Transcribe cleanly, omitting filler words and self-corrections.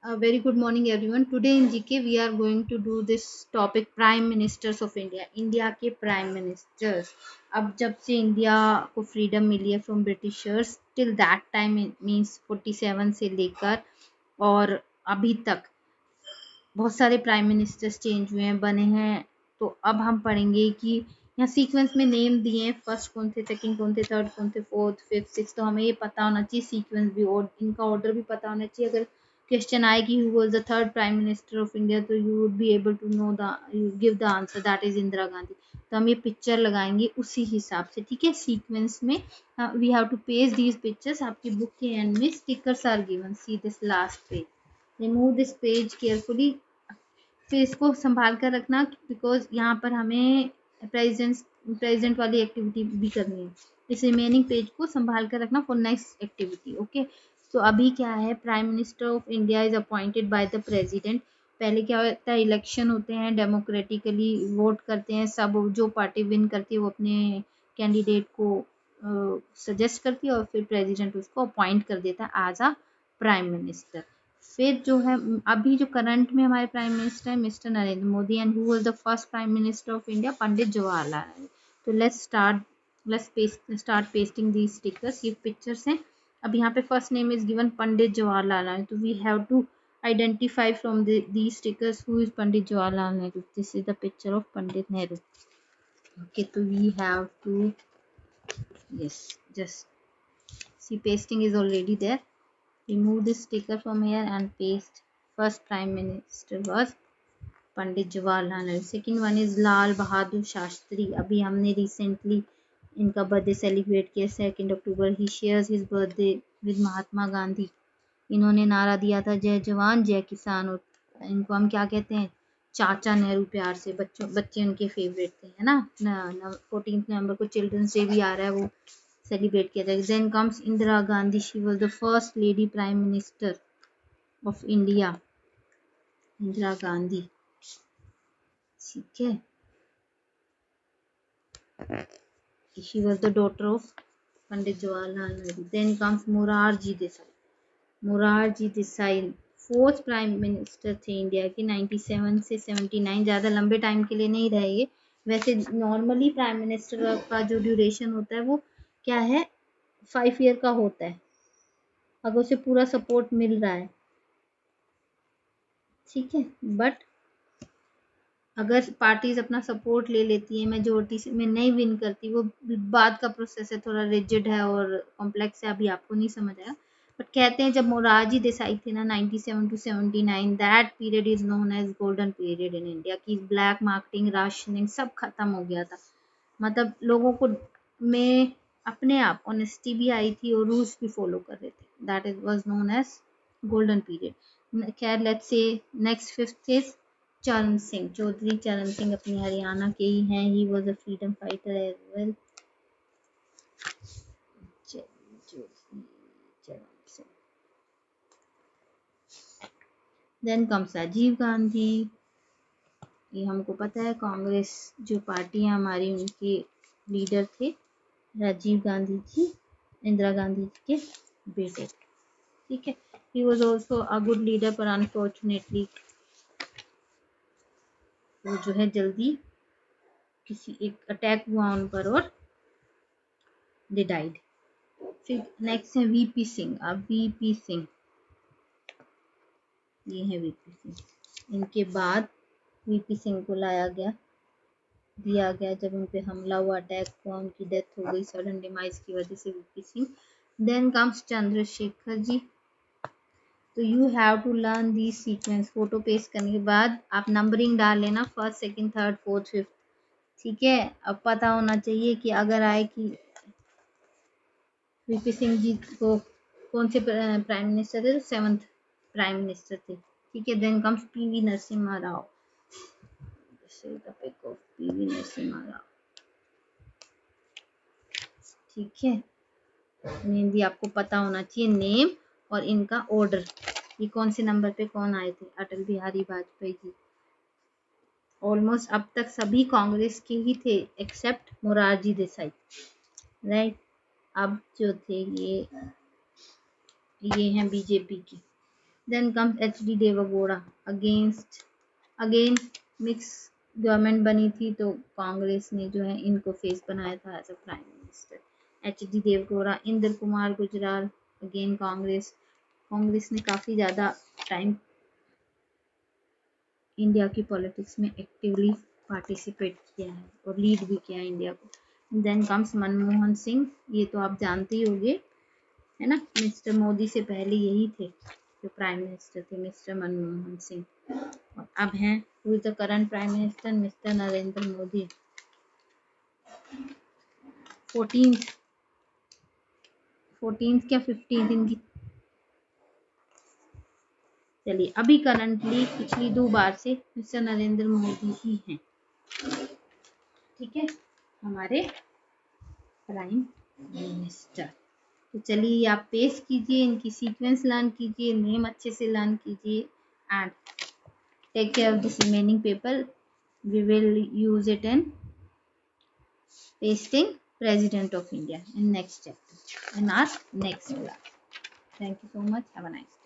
A very good morning everyone. Today in GK we are going to do this topic Prime Ministers of India. India के prime ministers. अब जब से India को freedom मिली है from Britishers till that time means 47 से लेकर और अभी तक बहुत सारे प्राइम मिनिस्टर्स चेंज हुए हैं, बने हैं. तो अब हम पढ़ेंगे कि यहाँ सीक्वेंस में नेम दिए हैं, फर्स्ट कौन थे, सेकंड कौन थे, थर्ड कौन थे, फोर्थ, फिफ्थ, सिक्स. तो हमें ये पता होना चाहिए सीक्वेंस भी और इनका ऑर्डर भी पता होना चाहिए. अगर क्वेश्चन आए कि who was the third prime minister of India, तो you would be able to know the give the answer, that is Indira Gandhi. तो हम ये पिक्चर लगाएंगे उसी हिसाब से, ठीक है. सीक्वेंस में we have to paste these pictures. आपकी बुक के एंड में stickers are given. See this last page. Remove this page carefully. फिर इसको संभाल कर रखना बिकॉज यहाँ पर हमें प्रेजेंट वाली एक्टिविटी भी करनी है. इस रिमेनिंग पेज को संभाल कर रखना फॉर नेक्स्ट एक्टिविटी. ओके. तो अभी क्या है, prime minister of India is appointed by the president. पहले क्या होता है, इलेक्शन होते हैं, डेमोक्रेटिकली वोट करते हैं सब. जो पार्टी विन करती है वो अपने कैंडिडेट को सजेस्ट करती है और फिर प्रेसिडेंट उसको अपॉइंट कर देता है एज अ प्राइम मिनिस्टर. फिर जो है अभी जो करंट में हमारे प्राइम मिनिस्टर है mister Narendra Modi. And who was the first prime minister of India, Pandit Jawaharlal Nehru. तो let's start pasting the stickers. ये पिक्चर्स हैं. अब यहाँ पे first name is given Pandit Jawaharlal Nehru. तो we have to identify from these stickers who is Pandit Jawaharlal Nehru. This is the picture of Pandit Nehru. Okay, so we have to, yes, just see, pasting is already there. Remove this sticker from here and paste. First prime minister was Pandit Jawaharlal Nehru. Second one is Lal Bahadur Shastri. अभी हमने recently इनका birthday celebrate किया 2 अक्टूबर. He shares his birthday with Mahatma Gandhi. इन्होंने नारा दिया था जय जवान जय किसान. और इनको हम क्या कहते हैं, चाचा नेहरू प्यार से. बच्चे उनके फेवरेट थे, है ना. 14 नवंबर को चिल्ड्रंस डे भी आ रहा है, वो सेलिब्रेट किया जाएगा. Then comes Indira Gandhi. She was the first lady prime minister of India. Indira Gandhi, ठीक है. She was the daughter of Pandit Jawaharlal Nehru. Then comes Morarji Desai. Morarji Desai fourth prime minister थे इंडिया के 97 से 79. ज़्यादा लंबे टाइम के लिए नहीं रहेंगे. वैसे नॉर्मली प्राइम मिनिस्टर का जो ड्यूरेशन होता है वो क्या है, 5 ईयर का होता है, अगर उसे पूरा सपोर्ट मिल रहा है, ठीक है. बट अगर पार्टीज अपना सपोर्ट ले लेती है, मेजोरिटी में नहीं विन करती, वो बाद का प्रोसेस है, थोड़ा रिजिड है और कॉम्प्लेक्स है, अभी आपको नहीं समझ आया. बट कहते हैं जब मोरारजी देसाई थे ना 97 to 79, that period is known as golden period in India. की ब्लैक मार्केटिंग, राशनिंग सब खत्म हो गया था. मतलब लोगों को में अपने आप ऑनेस्टी भी आई थी और रूल्स भी फॉलो कर रहे थे. That is was known as golden period. खैर, let's say next fifth is Charan Singh. Chaudhary चरण सिंह अपने हरियाणा के ही हैं. He was a freedom fighter as well. Then comes Rajiv Gandhi. ये हमको पता है, कांग्रेस जो पार्टी है हमारी, उनके लीडर थे राजीव गांधी जी, इंदिरा गांधी जी के बेटे, ठीक है. He was also a good leader, पर अनफॉर्चुनेटली वो जो है जल्दी किसी एक अटैक हुआ उन पर और दे डाइड. फिर नेक्स्ट है वीपी सिंह. अब वीपी सिंह, ये है वीपी सिंह. इनके बाद वीपी सिंह को दिया गया जब उन पे हमला हुआ, अटैक हुआ, उनकी डेथ हो गई सडन डिमाइज की वजह से, VP Singh. Then comes Chandrashekhar ji. तो you have to learn the sequence. Photo paste करने के बाद आप नंबरिंग डाल लेना, first, second, third, fourth, fifth, ठीक है. अब पता होना चाहिए कि अगर आए कि वीपी सिंह जी को कौन से प्राइम मिनिस्टर थे, तो 7th प्राइम मिनिस्टर थे, ठीक है. Then comes PV Narasimha Rao. PV Narasimha Rao, ठीक है. मेनली आपको पता होना चाहिए नेम और इनका ऑर्डर. ये कौन से नंबर पे कौन आए थे, अटल बिहारी वाजपेयी जी. ऑलमोस्ट अब तक सभी कांग्रेस के ही थे एक्सेप्ट मोरारजी देसाई, राइट. अब जो थे ये हैं बीजेपी की. Then comes HD Devagowda against again mix government बनी थी तो कांग्रेस ने जो है इनको फेस बनाया था as a prime minister. HD Deve Gowda, Inder Kumar Gujral again Congress. Congress ने काफ़ी ज़्यादा टाइम इंडिया की पॉलिटिक्स में एक्टिवली पार्टिसिपेट किया है और लीड भी किया है इंडिया को। देन कम्स मनमोहन सिंह, ये तो आप जानते ही होंगे, है ना, मिस्टर मोदी से पहले यही थे जो प्राइम मिनिस्टर थे, मिस्टर मनमोहन सिंह। और अब हैं who is the current prime minister, mister Narendra Modi. 14th 14th क्या 15th इनकी, चलिए अभी करंटली पिछली 2 बार से मिस्टर नरेंद्र मोदी ही हैं, ठीक है, हमारे प्राइम मिनिस्टर। तो चलिए आप पेस्ट कीजिए, इनकी सीक्वेंस लर्न कीजिए, नेम अच्छे से लर्न कीजिए and take care of this remaining paper. We will use it in pasting President of India in next chapter in our next class. Thank you so much. Have a nice day.